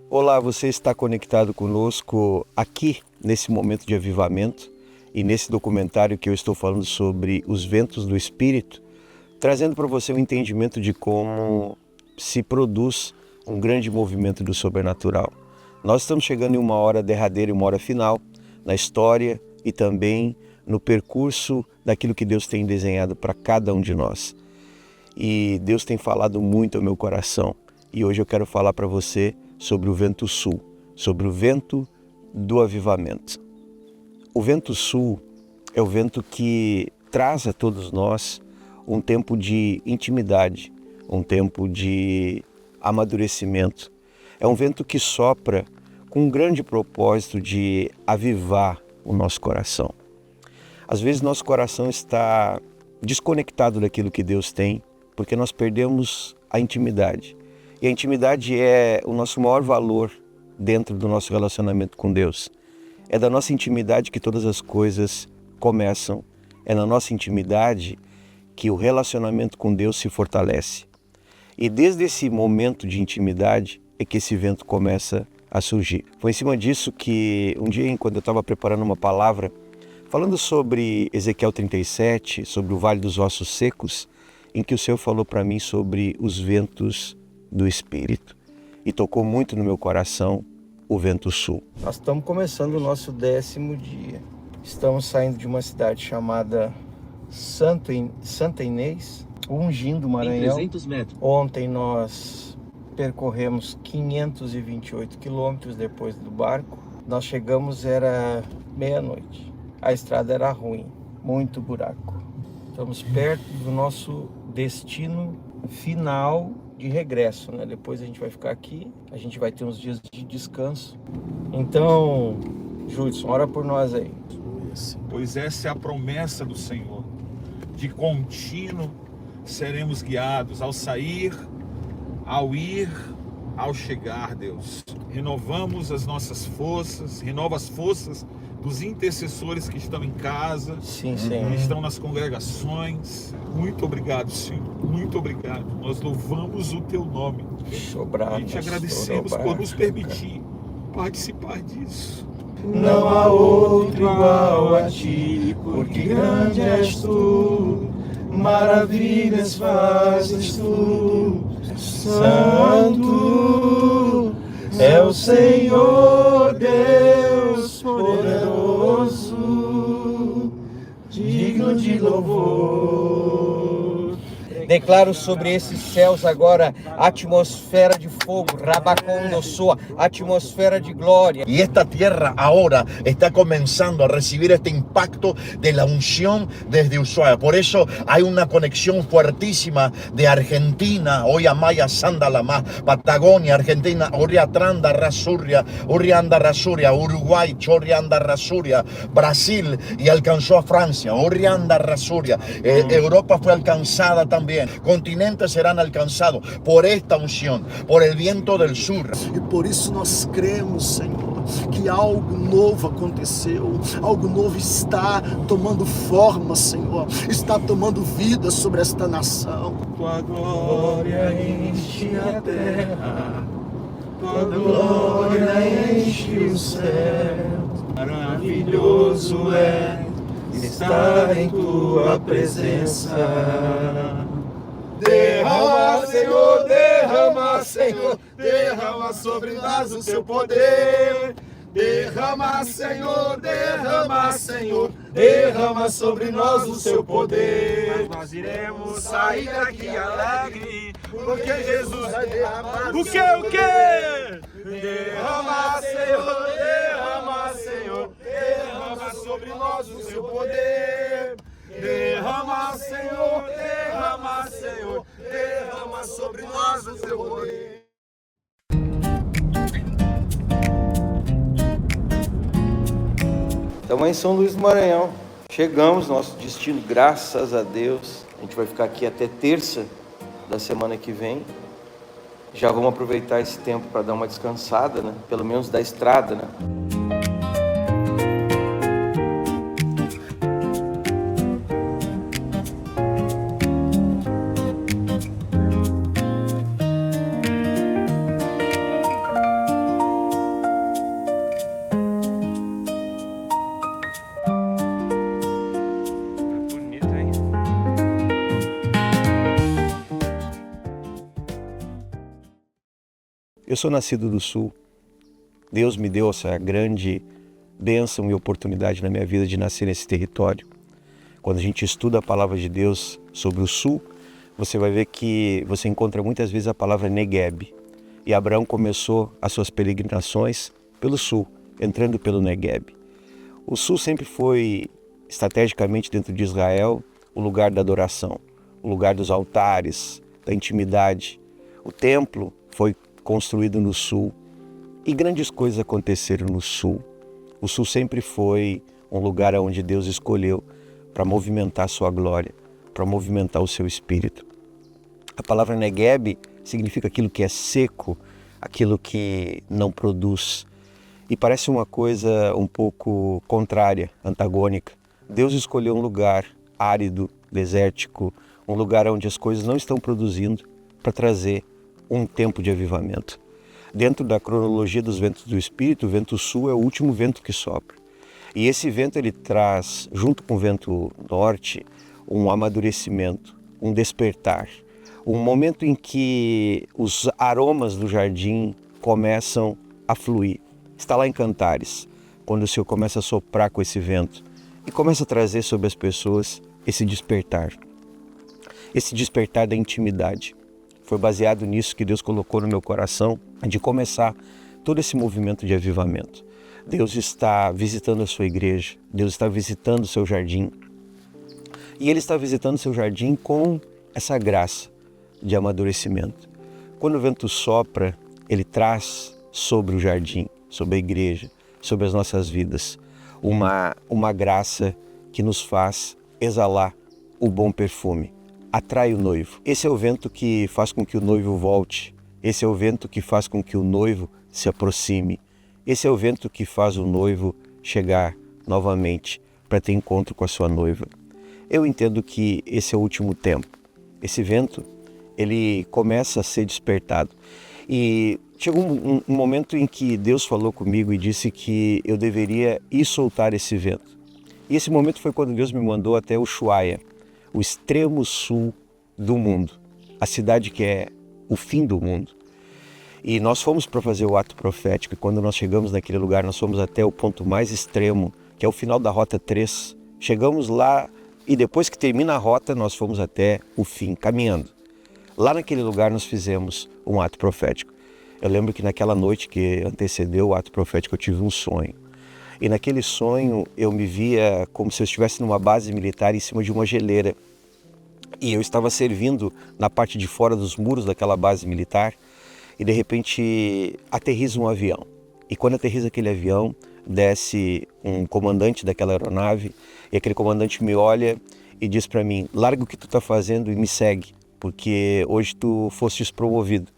Olá, você está conectado conosco aqui nesse momento de avivamento e nesse documentário que eu estou falando sobre os ventos do Espírito, trazendo para você um entendimento de como se produz um grande movimento do sobrenatural. Nós estamos chegando em uma hora derradeira e uma hora final na história e também no percurso daquilo que Deus tem desenhado para cada um de nós. E Deus tem falado muito ao meu coração e hoje eu quero falar para você sobre o vento sul, sobre o vento do avivamento. O vento sul é o vento que traz a todos nós um tempo de intimidade, um tempo de amadurecimento. É um vento que sopra com um grande propósito de avivar o nosso coração. Às vezes nosso coração está desconectado daquilo que Deus tem, porque nós perdemos a intimidade. E a intimidade é o nosso maior valor dentro do nosso relacionamento com Deus. É da nossa intimidade que todas as coisas começam. É na nossa intimidade que o relacionamento com Deus se fortalece. E desde esse momento de intimidade é que esse vento começa a surgir. Foi em cima disso que um dia, quando eu estava preparando uma palavra, falando sobre Ezequiel 37, sobre o Vale dos Ossos Secos, em que o Senhor falou para mim sobre os ventos do Espírito. E tocou muito no meu coração o vento sul. Nós estamos começando o nosso 10º dia. Estamos saindo de uma cidade chamada Santa Inês, ungindo o Maranhão. Em 300 metros. Ontem nós percorremos 528 quilômetros depois do barco. Nós chegamos, era meia-noite. A estrada era ruim, muito buraco. Estamos perto do nosso destino final de regresso, né? Depois a gente vai ficar aqui, a gente vai ter uns dias de descanso. Então, Judson, ora por nós aí. Pois essa é a promessa do Senhor. De contínuo seremos guiados ao sair, ao ir, ao chegar, Deus. Renovamos as nossas forças, renova as forças dos intercessores que estão em casa, Sim, que estão nas congregações. Muito obrigado, Senhor. Muito obrigado. Nós louvamos o Teu nome. E te agradecemos por nos permitir participar disso. Não há outro igual a Ti, porque grande és Tu, maravilhas fazes Tu. Santo é o Senhor Deus poderoso, digno de louvor. Declaro sobre esses céus agora atmosfera de fogo, Rabacondosoa, atmosfera de glória. Y esta tierra ahora está comenzando a recibir este impacto de la unción desde Ushuaia. Por eso hay una conexión fuertísima de Argentina, hoy Amaya Sandalama, Patagonia, Argentina, Oriatranda Rasuria, Orianda Rasuria, Uruguay, Chorianda Rasuria, Brasil y alcanzó a Francia, Orianda Rasuria. Europa fue alcanzada también. Continentes serán alcanzados por esta unción, por el viento del sur. E por isso nós cremos, Senhor, que algo novo aconteceu, algo novo está tomando forma, Senhor, está tomando vida sobre esta nação. Tua glória enche a terra, tua glória enche o céu. Maravilhoso é estar em tua presença. Derrama, Senhor, derrama, Senhor, derrama sobre nós o Seu poder. Derrama, Senhor, derrama, Senhor, derrama sobre nós o Seu poder. Nós iremos Sair daqui alegre, porque Jesus vai derramar O quê? Derrama, Senhor, derrama, Senhor, derrama sobre nós o Seu poder. Derrama, Senhor, derrama, Senhor, derrama sobre nós o Seu poder. Estamos em São Luís do Maranhão. Chegamos, nosso destino, graças a Deus. A gente vai ficar aqui até terça da semana que vem. Já vamos aproveitar esse tempo para dar uma descansada, né? Pelo menos da estrada, né? Eu sou nascido do Sul. Deus me deu essa grande bênção e oportunidade na minha vida de nascer nesse território. Quando a gente estuda a palavra de Deus sobre o Sul, você vai ver que você encontra muitas vezes a palavra Negueb. E Abraão começou as suas peregrinações pelo Sul, entrando pelo Negueb. O Sul sempre foi, estrategicamente dentro de Israel, o lugar da adoração, o lugar dos altares, da intimidade. O templo foi construído no Sul e grandes coisas aconteceram no Sul. O Sul sempre foi um lugar onde Deus escolheu para movimentar a sua glória, para movimentar o seu espírito. A palavra Negueb significa aquilo que é seco, aquilo que não produz. E parece uma coisa um pouco contrária, antagônica. Deus escolheu um lugar árido, desértico, um lugar onde as coisas não estão produzindo, para trazer um tempo de avivamento. Dentro da cronologia dos ventos do Espírito, o vento sul é o último vento que sopra. E esse vento ele traz, junto com o vento norte, um amadurecimento, um despertar, um momento em que os aromas do jardim começam a fluir. Está lá em Cantares, quando o Senhor começa a soprar com esse vento e começa a trazer sobre as pessoas esse despertar da intimidade. Foi baseado nisso que Deus colocou no meu coração, de começar todo esse movimento de avivamento. Deus está visitando a sua igreja, Deus está visitando o seu jardim. E Ele está visitando o seu jardim com essa graça de amadurecimento. Quando o vento sopra, Ele traz sobre o jardim, sobre a igreja, sobre as nossas vidas, uma graça que nos faz exalar o bom perfume. Atrai o noivo. Esse é o vento que faz com que o noivo volte. Esse é o vento que faz com que o noivo se aproxime. Esse é o vento que faz o noivo chegar novamente para ter encontro com a sua noiva. Eu entendo que esse é o último tempo. Esse vento, ele começa a ser despertado. E chegou um momento em que Deus falou comigo e disse que eu deveria ir soltar esse vento. E esse momento foi quando Deus me mandou até Ushuaia, o extremo sul do mundo, a cidade que é o fim do mundo. E nós fomos para fazer o ato profético, e quando nós chegamos naquele lugar, nós fomos até o ponto mais extremo, que é o final da Rota 3. Chegamos lá e depois que termina a rota, nós fomos até o fim, caminhando. Lá naquele lugar nós fizemos um ato profético. Eu lembro que naquela noite que antecedeu o ato profético, eu tive um sonho. E naquele sonho eu me via como se eu estivesse numa base militar em cima de uma geleira. E eu estava servindo na parte de fora dos muros daquela base militar e de repente aterriza um avião. E quando aterriza aquele avião, desce um comandante daquela aeronave e aquele comandante me olha e diz para mim: larga o que tu está fazendo e me segue, porque hoje tu fostes promovido.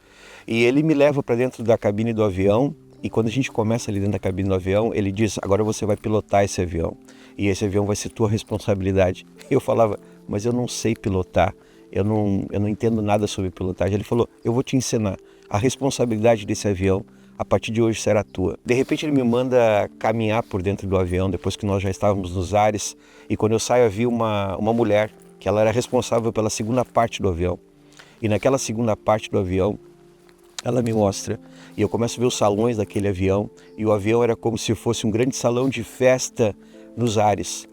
E ele me leva para dentro da cabine do avião. E quando a gente começa ali dentro da cabine do avião, ele diz: agora você vai pilotar esse avião. E esse avião vai ser tua responsabilidade. Eu falava: mas eu não sei pilotar. Eu não entendo nada sobre pilotagem. Ele falou: eu vou te ensinar. A responsabilidade desse avião, a partir de hoje, será tua. De repente ele me manda caminhar por dentro do avião, depois que nós já estávamos nos ares. E quando eu saio, havia uma mulher, que ela era responsável pela segunda parte do avião. E naquela segunda parte do avião, ela me mostra, e eu começo a ver os salões daquele avião, e o avião era como se fosse um grande salão de festa nos ares.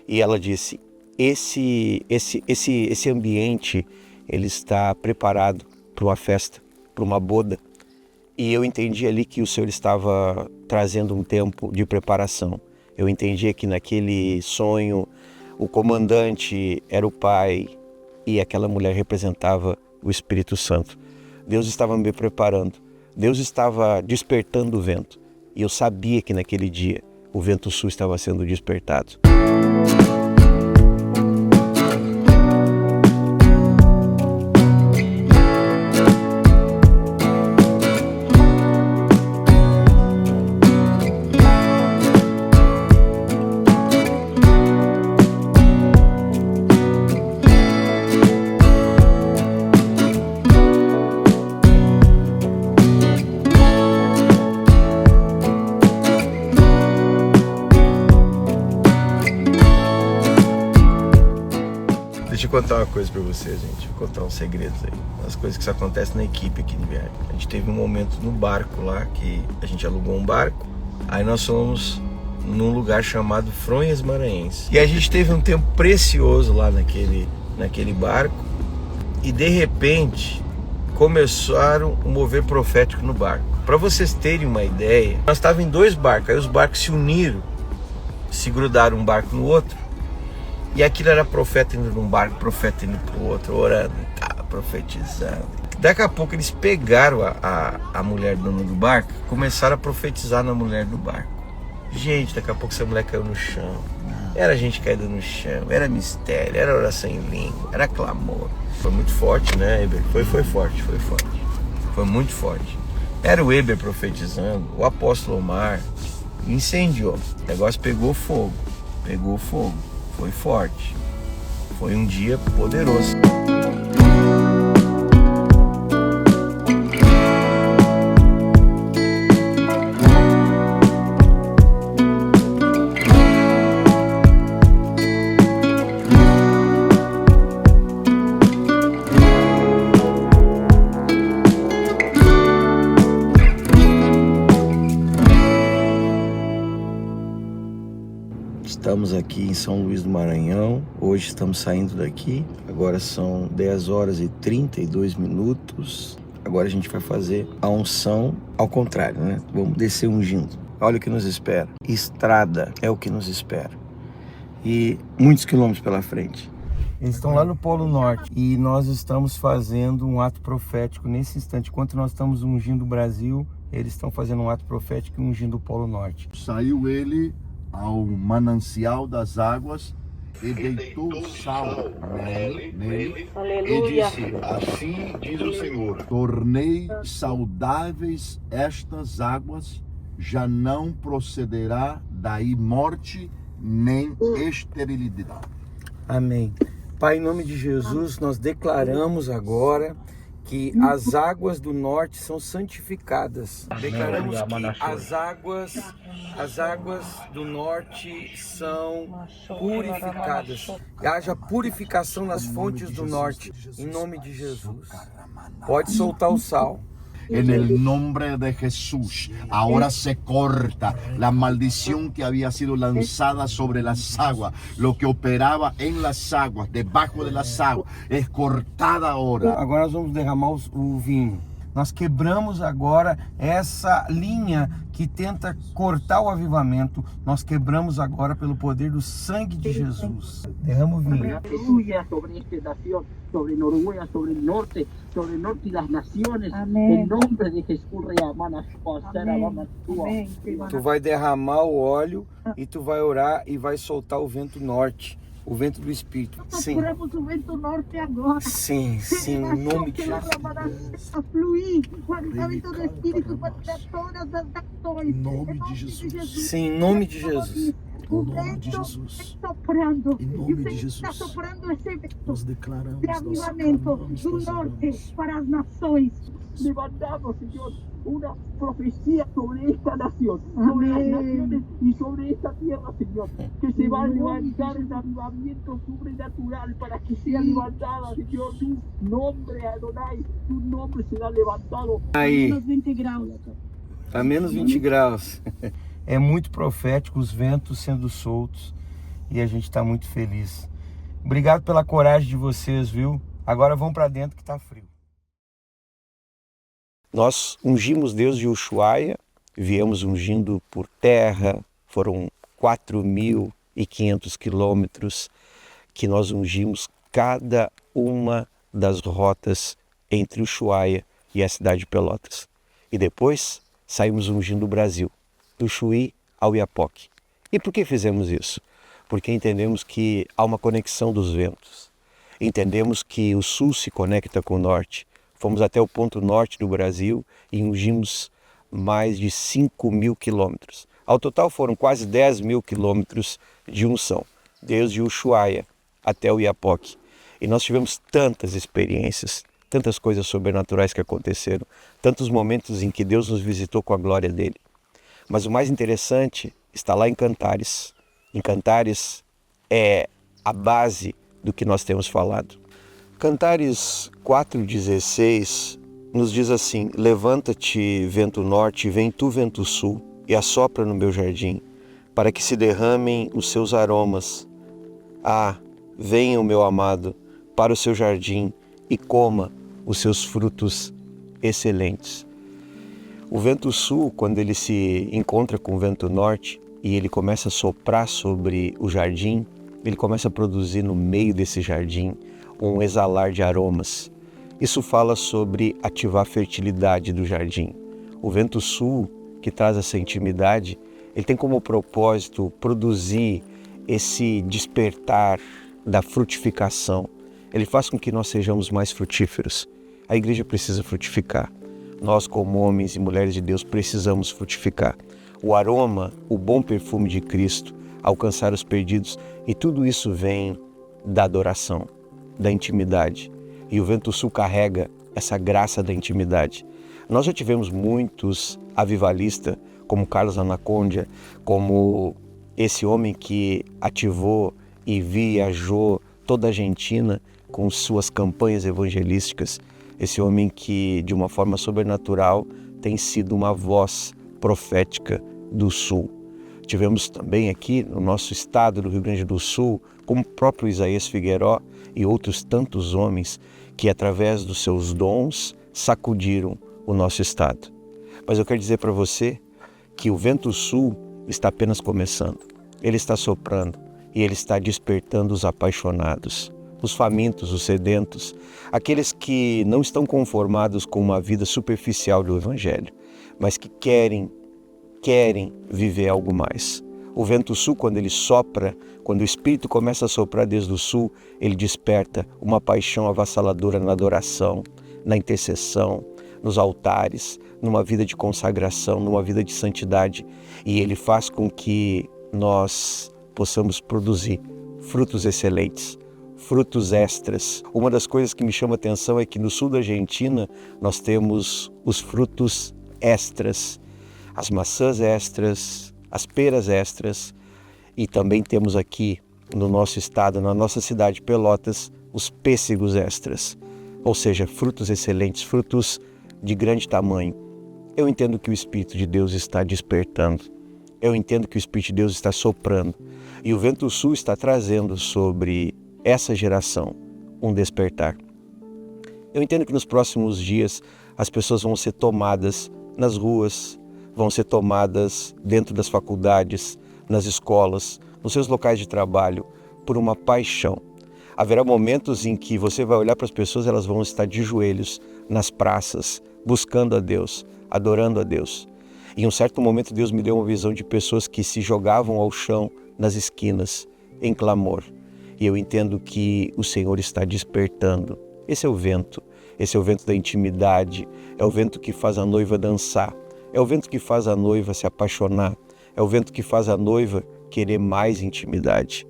E ela disse: esse ambiente, ele está preparado para uma festa, para uma boda. E eu entendi ali que o Senhor estava trazendo um tempo de preparação. Eu entendia que naquele sonho, o comandante era o Pai, e aquela mulher representava o Espírito Santo. Deus estava me preparando, Deus estava despertando o vento. E eu sabia que naquele dia o vento sul estava sendo despertado. contar uma coisa pra vocês, gente. Vou contar uns segredos aí. As coisas que acontecem na equipe aqui de viagem. A gente teve um momento no barco lá, que a gente alugou um barco. Aí nós fomos num lugar chamado Fronhas Maranhenses. E a gente teve um tempo precioso lá naquele barco. E de repente começaram o mover profético no barco. Para vocês terem uma ideia, nós estávamos em 2 barcos. Aí os barcos se uniram, se grudaram um barco no outro. E aquilo era profeta indo num barco, profeta indo pro outro, orando, tá, profetizando. Daqui a pouco eles pegaram a mulher dona do barco, começaram a profetizar na mulher do barco. Gente, daqui a pouco essa mulher caiu no chão. Era gente caída no chão, era mistério, era oração em língua, era clamor. Foi muito forte, né, Eber? Foi forte. Foi muito forte. Era o Eber profetizando, o apóstolo Omar, incendiou. O negócio pegou fogo. Foi forte. Foi um dia poderoso. Estamos aqui em São Luís do Maranhão, hoje estamos saindo daqui, agora são 10 horas e 32 minutos, agora a gente vai fazer a unção ao contrário, né? Vamos descer ungindo. Olha o que nos espera, estrada é o que nos espera e muitos quilômetros pela frente. Eles estão lá no Polo Norte e nós estamos fazendo um ato profético nesse instante. Enquanto nós estamos ungindo o Brasil, eles estão fazendo um ato profético e ungindo o Polo Norte. Saiu ele ao manancial das águas e deitou sal nele e disse: assim diz o Senhor, tornei saudáveis estas águas, já não procederá daí morte nem esterilidade. Amém. Pai, em nome de Jesus, nós declaramos agora que as águas do norte são santificadas. Declaramos que as águas do norte são purificadas. Haja purificação nas fontes do norte, em nome de Jesus. Pode soltar o sal. En el nombre de Jesús, ahora se corta la maldición que había sido lanzada sobre las aguas. Lo que operaba en las aguas, debajo de las aguas, es cortada ahora. Agora nós vamos derramar o vinho. Nós quebramos agora essa linha que tenta cortar o avivamento. Nós quebramos agora pelo poder do sangue de Jesus. Derrama o vinho. Aleluya sobre esta nación, sobre Noruega, sobre el norte y las naciones. Amén. En nombre de Jesús, reamanas, Tu vai derramar o óleo e tu vai orar e vai soltar o vento norte. O vento do Espírito. Sim. Procuramos o vento norte agora. Sim, em nome de Jesus. A fluir com o vento do Espírito para todas as nações. Em nome de Jesus. Sim, em nome de Jesus. O Em nome de vento Jesus. está soprando. Em E nome o de Senhor Jesus. está soprando esse vento Nós declaramos, de nós avivamento clamamos, do nós norte oramos. para as nações. levantamos, Señor, una profecía sobre esta nación, sobre las naciones y sobre esta tierra, Señor, que se va a levantar un avivamiento sobrenatural para que sea levantada, Señor, tu nombre, Adonai, tu nombre será levantado. Aí, Menos 20 graus. a menos 20 graus. É muito profético, os ventos sendo soltos e a gente está muito feliz. Obrigado pela coragem de vocês, viu? Agora vão para dentro que tá frio. Nós ungimos Deus de Ushuaia, viemos ungindo por terra, foram 4.500 quilômetros que nós ungimos cada uma das rotas entre Ushuaia e a cidade de Pelotas. E depois saímos ungindo o Brasil, do Chuí ao Iapoque. E por que fizemos isso? Porque entendemos que há uma conexão dos ventos. Entendemos que o sul se conecta com o norte. Fomos até o ponto norte do Brasil e ungimos mais de 5.000 quilômetros. Ao total foram quase 10.000 quilômetros de unção, desde Ushuaia até o Iapoque. E nós tivemos tantas experiências, tantas coisas sobrenaturais que aconteceram, tantos momentos em que Deus nos visitou com a glória dele. Mas o mais interessante está lá em Cantares. Em Cantares é a base do que nós temos falado. Cantares 4,16 nos diz assim: levanta-te, vento norte, vem tu, vento sul, e assopra no meu jardim, para que se derramem os seus aromas. Ah, venha o meu amado para o seu jardim e coma os seus frutos excelentes. O vento sul, quando ele se encontra com o vento norte e ele começa a soprar sobre o jardim, ele começa a produzir no meio desse jardim um exalar de aromas. Isso fala sobre ativar a fertilidade do jardim. O vento sul, que traz essa intimidade, ele tem como propósito produzir esse despertar da frutificação. Ele faz com que nós sejamos mais frutíferos. A igreja precisa frutificar. Nós, como homens e mulheres de Deus, precisamos frutificar. O aroma, o bom perfume de Cristo, alcançar os perdidos, e tudo isso vem da adoração, da intimidade. E o vento sul carrega essa graça da intimidade. Nós já tivemos muitos avivalistas, como Carlos Anacondia, como esse homem que ativou e viajou toda a Argentina com suas campanhas evangelísticas. Esse homem que, de uma forma sobrenatural, tem sido uma voz profética do Sul. Tivemos também aqui no nosso estado do Rio Grande do Sul, como o próprio Isaías Figueiró e outros tantos homens que, através dos seus dons, sacudiram o nosso estado. Mas eu quero dizer para você que o vento sul está apenas começando. Ele está soprando e ele está despertando os apaixonados, os famintos, os sedentos, aqueles que não estão conformados com uma vida superficial do Evangelho, mas que querem viver algo mais. O vento sul, quando ele sopra, quando o Espírito começa a soprar desde o sul, ele desperta uma paixão avassaladora na adoração, na intercessão, nos altares, numa vida de consagração, numa vida de santidade, e ele faz com que nós possamos produzir frutos excelentes, frutos extras. Uma das coisas que me chama a atenção é que no sul da Argentina nós temos os frutos extras, as maçãs extras, as peras extras, e também temos aqui no nosso estado, na nossa cidade Pelotas, os pêssegos extras, ou seja, frutos excelentes, frutos de grande tamanho. Eu entendo que o Espírito de Deus está despertando, eu entendo que o Espírito de Deus está soprando, e o vento sul está trazendo sobre essa geração um despertar. Eu entendo que nos próximos dias as pessoas vão ser tomadas nas ruas, vão ser tomadas dentro das faculdades, nas escolas, nos seus locais de trabalho, por uma paixão. Haverá momentos em que você vai olhar para as pessoas, elas vão estar de joelhos nas praças, buscando a Deus, adorando a Deus. Em um certo momento Deus me deu uma visão de pessoas que se jogavam ao chão nas esquinas, em clamor. E eu entendo que o Senhor está despertando. Esse é o vento da intimidade, é o vento que faz a noiva dançar, é o vento que faz a noiva se apaixonar, é o vento que faz a noiva querer mais intimidade.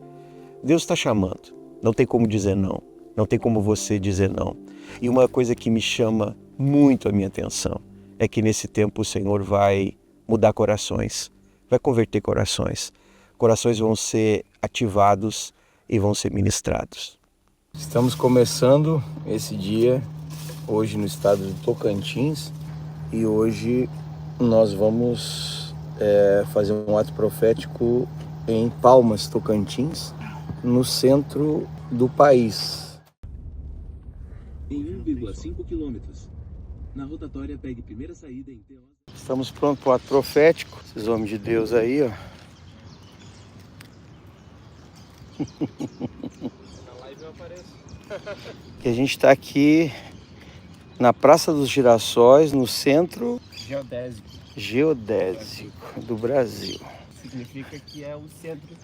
Deus está chamando, não tem como dizer não, não tem como você dizer não. E uma coisa que me chama muito a minha atenção é que nesse tempo o Senhor vai mudar corações, vai converter corações. Corações vão ser ativados e vão ser ministrados. Estamos começando esse dia hoje no estado do Tocantins, e hoje nós vamos fazer um ato profético em Palmas, Tocantins, no centro do país. Em 1,5 quilômetros, na rotatória pegue primeira saída em Teófilo. Estamos prontos para o ato profético, esses homens de Deus aí, ó. Na live eu apareço. E a gente está aqui na Praça dos Girassóis, no centro geodésico do Brasil. Significa que é o centro.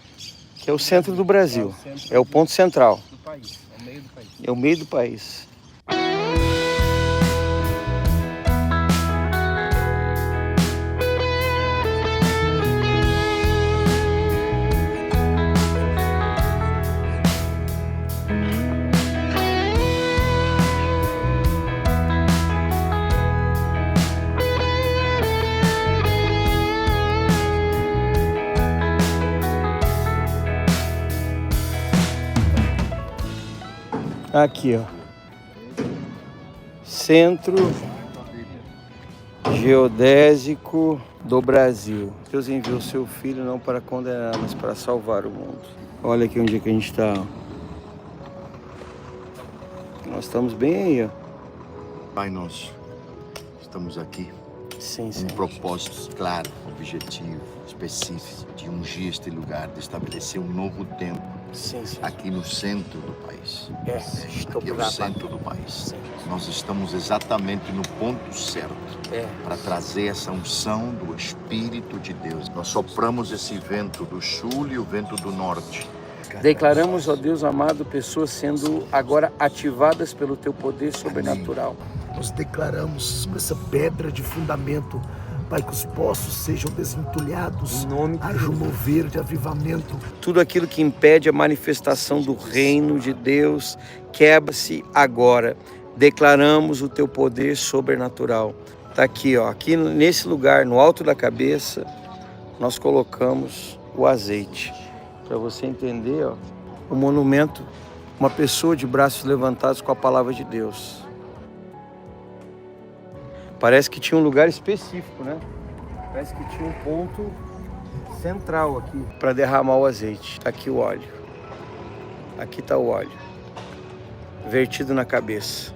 Que é o centro do Brasil, é o ponto central. Do país, é o meio do país. É o meio do país. Aqui, ó. Centro Geodésico do Brasil. Deus enviou seu Filho não para condenar, mas para salvar o mundo. Olha aqui onde é que a gente está. Nós estamos bem aí, ó. Pai, nós estamos aqui Sim, com sim. um propósito claro, objetivo, específico, de ungir este lugar, de estabelecer um novo tempo Sim, sim. aqui no centro do país. Estou Aqui é o centro do país. Nós estamos exatamente no ponto certo para trazer essa unção do Espírito de Deus. Nós sopramos esse vento do sul e o vento do norte. Declaramos, ó Deus amado, pessoas sendo agora ativadas pelo teu poder sobrenatural. Nós declaramos com essa pedra de fundamento, Pai, que os poços sejam desentulhados, Em nome de haja um mover de avivamento. Tudo aquilo que impede a manifestação do reino de Deus, quebra-se agora. Declaramos o teu poder sobrenatural. Está aqui, ó, aqui nesse lugar, no alto da cabeça, nós colocamos o azeite. Para você entender, ó, o monumento, uma pessoa de braços levantados com a palavra de Deus. Parece que tinha um lugar específico, né? Parece que tinha um ponto central aqui para derramar o azeite. Tá aqui o óleo. Aqui está o óleo. Vertido na cabeça.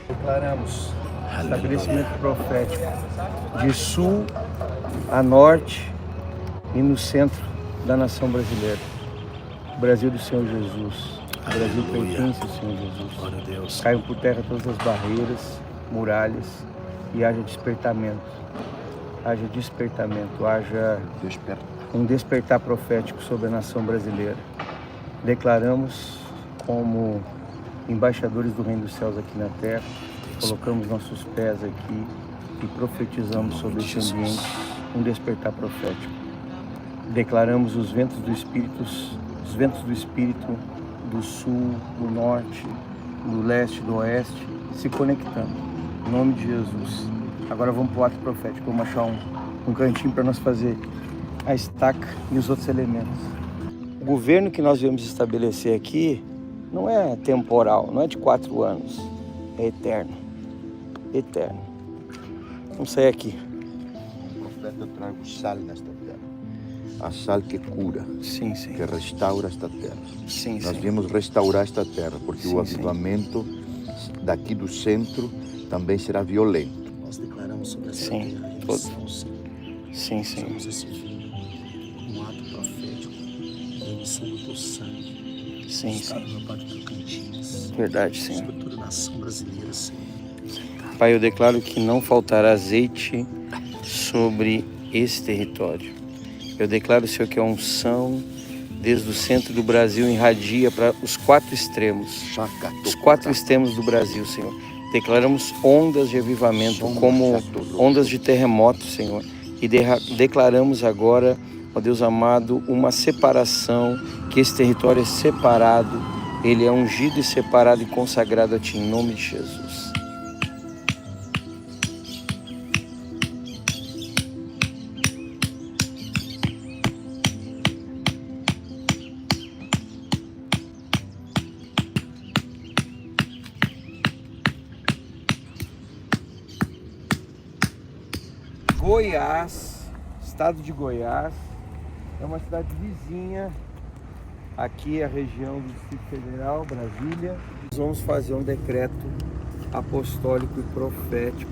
Declaramos estabelecimento profético de sul a norte e no centro da nação brasileira. O Brasil do Senhor Jesus. O Brasil pertence ao Senhor Jesus. Glória a Deus. Caiam por terra todas as barreiras, muralhas e haja despertamento. Haja despertamento, haja um despertar profético sobre a nação brasileira. Declaramos como embaixadores do Reino dos Céus aqui na terra, colocamos nossos pés aqui e profetizamos sobre esse ambiente um despertar profético. Declaramos os ventos do Espírito do sul, do norte, do leste, do oeste, se conectando. Em nome de Jesus. Agora vamos para o ato profético. Vamos achar um cantinho para nós fazer a estaca e os outros elementos. O governo que nós viemos estabelecer aqui não é temporal, não é de 4 anos. É eterno. Eterno. Vamos sair aqui. Profeta, eu trago sal nesta terra. A sal que cura, Sim, sim. que restaura esta terra. Sim, Nós sim. viemos restaurar esta terra, porque Sim, o avivamento daqui do centro também será violento. Nós declaramos sobre essa Sim, terra a todo. unção, Senhor. Sim, sim. Usamos esse vinho, um ato profético, a emissão do teu sangue. Sim, Estado sim. no Pai do Tocantins. Verdade, Senhor. Sobre toda a nação brasileira, Senhor. Pai, eu declaro que não faltará azeite sobre esse território. Eu declaro, Senhor, que a unção desde o centro do Brasil irradia para os 4 extremos. Os 4 extremos do Brasil, Senhor. Declaramos ondas de avivamento, como ondas de terremoto, Senhor. E declaramos agora, ó Deus amado, uma separação, que esse território é separado, ele é ungido e separado e consagrado a Ti, em nome de Jesus. Goiás, estado de Goiás, é uma cidade vizinha, aqui é a região do Distrito Federal, Brasília. Nós vamos fazer um decreto apostólico e profético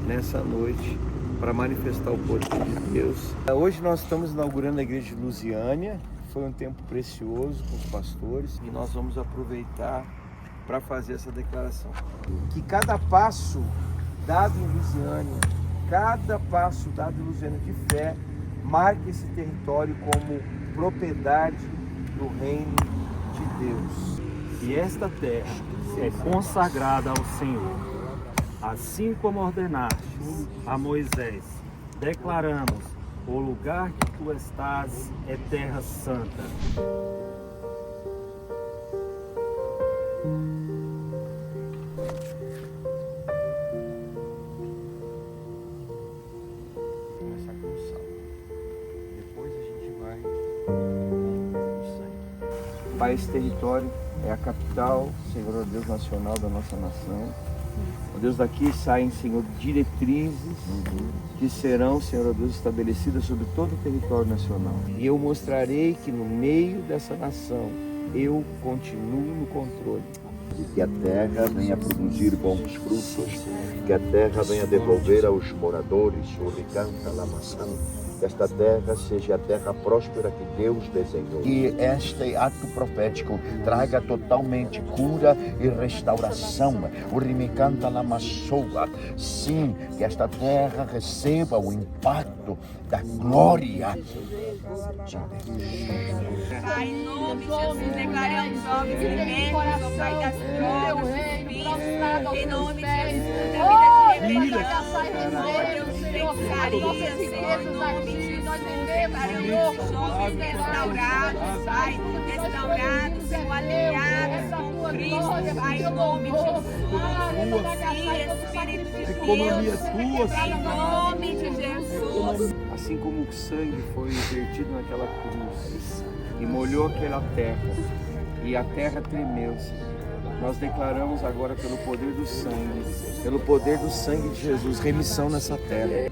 nessa noite para manifestar o poder de Deus. Hoje nós estamos inaugurando a igreja de Lusiânia, foi um tempo precioso com os pastores e nós vamos aproveitar para fazer essa declaração. Que cada passo dado em Lusiânia, cada passo dado em Lusiânia de fé, marque esse território como propriedade do reino de Deus. E esta terra é consagrada ao Senhor, assim como ordenastes a Moisés. Declaramos O lugar que tu estás é terra santa. Começar com o sal. Depois a gente vai no sangue. Pai, esse território é a capital, Senhor Deus nacional da nossa nação. Ó Deus, daqui saem, Senhor, diretrizes que serão, Senhor Deus, estabelecidas sobre todo o território nacional. E eu mostrarei que no meio dessa nação eu continuo no controle. Que a terra venha produzir bons frutos, que a terra venha devolver aos moradores o recanta la maçã, que esta terra seja a terra próspera que Deus desenhou. Que este ato profético traga totalmente cura e restauração. O rimicanta la maçoa. Sim, que esta terra receba o impacto da glória de Deus. Pai, em nome de Jesus, declaramos jovens viventes, ó Pai, das drogas, dos vícios, em nome de Jesus, da vida de rebelião, feitiçaria, Senhor, em nome de Jesus, declaramos jovens restaurados, Pai, restaurados, Senhor, alinhados com Cristo, Pai, em nome de Jesus. Sim, Espírito de Deus, em nome de Jesus. Assim como o sangue foi vertido naquela cruz e molhou aquela terra, e a terra tremeu, nós declaramos agora pelo poder do sangue de Jesus, remissão nessa terra.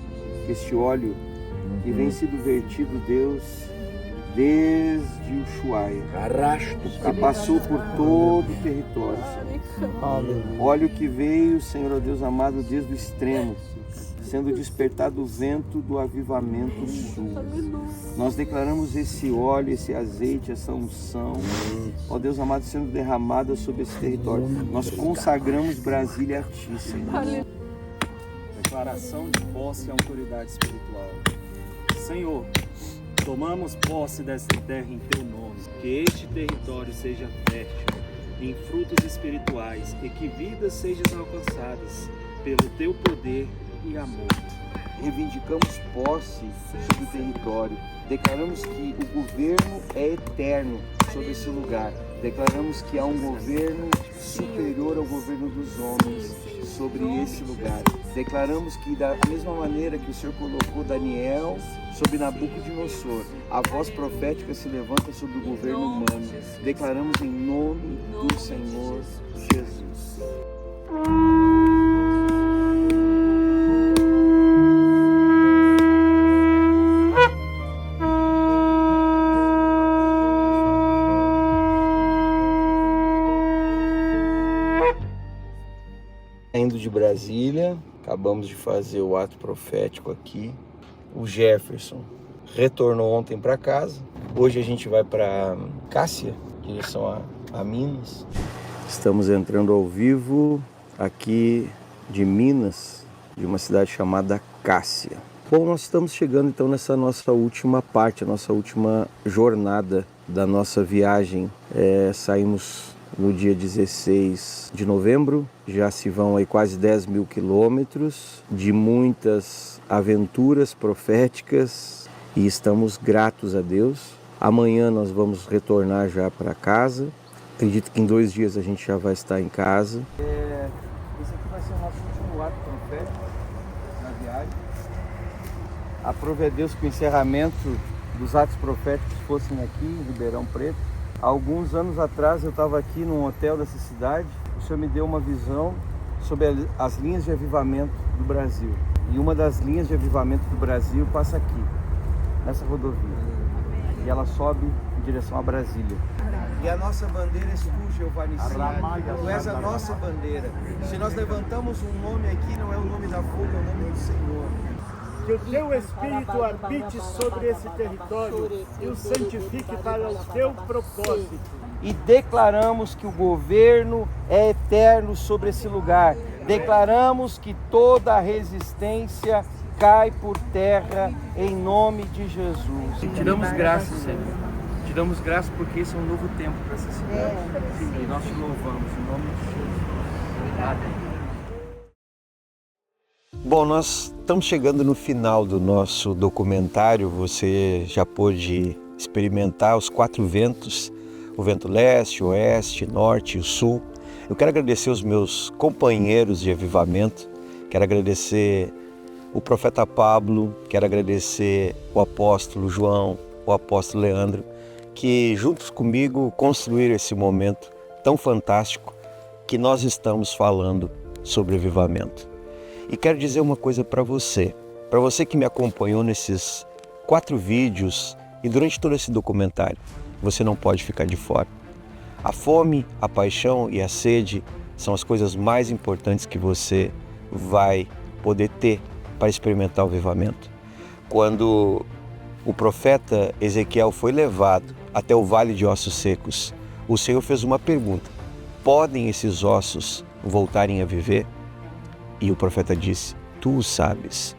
Este óleo que vem sido vertido, Deus, desde o Ushuaia, que passou por todo o território, Senhor. Óleo que veio, Senhor Deus amado, desde o extremo, sendo despertado o vento do avivamento sul. Nós declaramos esse óleo, esse azeite, essa unção, ó Deus amado, sendo derramada sobre esse território. Nós consagramos Brasília a Ti, Senhor. Declaração de posse e autoridade espiritual. Senhor, tomamos posse desta terra em Teu nome. Que este território seja fértil em frutos espirituais e que vidas sejam alcançadas pelo Teu poder e amor. Reivindicamos posse sobre o território. Declaramos que o governo é eterno sobre esse lugar. Declaramos que há um governo superior ao governo dos homens sobre esse lugar. Declaramos que da mesma maneira que o Senhor colocou Daniel sobre Nabucodonosor, a voz profética se levanta sobre o governo humano. Declaramos em nome do Senhor Jesus. Indo de Brasília, acabamos de fazer o ato profético aqui. O Jefferson retornou ontem para casa. Hoje a gente vai para Cássia, em direção a Minas. Estamos entrando ao vivo aqui de Minas, de uma cidade chamada Cássia. Bom, nós estamos chegando então nessa nossa última parte, a nossa última jornada da nossa viagem. Saímos no dia 16 de novembro, já se vão aí quase 10 mil quilômetros de muitas aventuras proféticas e estamos gratos a Deus. Amanhã nós vamos retornar já para casa. Acredito que em 2 dias a gente já vai estar em casa. Esse aqui vai ser o nosso último ato profético na viagem. Aprove a Deus que o encerramento dos atos proféticos fossem aqui em Ribeirão Preto. Há alguns anos atrás eu estava aqui num hotel dessa cidade. O Senhor me deu uma visão sobre as linhas de avivamento do Brasil. E uma das linhas de avivamento do Brasil passa aqui, nessa rodovia. E ela sobe em direção a Brasília. E a nossa bandeira és tu, Jeová Nissi. Tu és a nossa bandeira. Se nós levantamos um nome aqui, não é o nome da fuga, é o nome do Senhor. Que o teu Espírito habite sobre esse território e o santifique para o teu propósito. E declaramos que o governo é eterno sobre esse lugar. Declaramos que toda a resistência cai por terra em nome de Jesus. Te damos graças, Senhor. Te damos graças porque esse é um novo tempo para essa cidade. E nós te louvamos em nome de Jesus. Amém. Bom, nós estamos chegando no final do nosso documentário. Você já pôde experimentar os 4 ventos, o vento leste, oeste, norte e o sul. Eu quero agradecer os meus companheiros de avivamento, quero agradecer o profeta Pablo, quero agradecer o apóstolo João, o apóstolo Leandro, que juntos comigo construíram esse momento tão fantástico que nós estamos falando sobre avivamento. E quero dizer uma coisa para você que me acompanhou nesses 4 vídeos e durante todo esse documentário, você não pode ficar de fora. A fome, a paixão e a sede são as coisas mais importantes que você vai poder ter para experimentar o avivamento. Quando o profeta Ezequiel foi levado até o vale de ossos secos, o Senhor fez uma pergunta: podem esses ossos voltarem a viver? E o profeta disse: tu o sabes.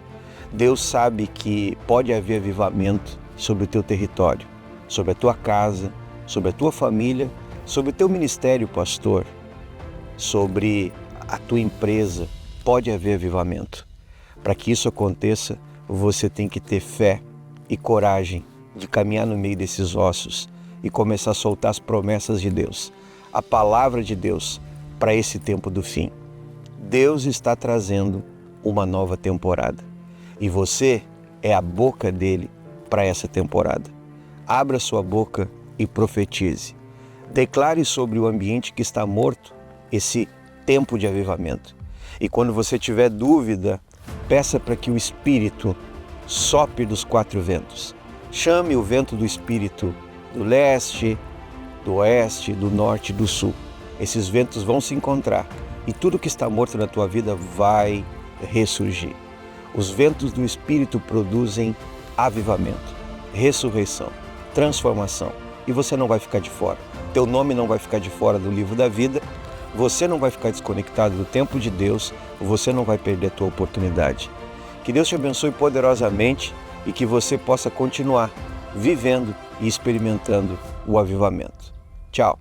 Deus sabe que pode haver avivamento sobre o teu território, sobre a tua casa, sobre a tua família, sobre o teu ministério, pastor, sobre a tua empresa. Pode haver avivamento. Para que isso aconteça, você tem que ter fé e coragem de caminhar no meio desses ossos e começar a soltar as promessas de Deus, a palavra de Deus para esse tempo do fim. Deus está trazendo uma nova temporada e você é a boca dele para essa temporada. Abra sua boca e profetize. Declare sobre o ambiente que está morto esse tempo de avivamento. E quando você tiver dúvida, peça para que o Espírito sopre dos 4 ventos. Chame o vento do Espírito do leste, do oeste, do norte e do sul. Esses ventos vão se encontrar e tudo que está morto na tua vida vai ressurgir. Os ventos do Espírito produzem avivamento, ressurreição, transformação. E você não vai ficar de fora. Teu nome não vai ficar de fora do livro da vida. Você não vai ficar desconectado do tempo de Deus. Você não vai perder a tua oportunidade. Que Deus te abençoe poderosamente e que você possa continuar vivendo e experimentando o avivamento. Tchau.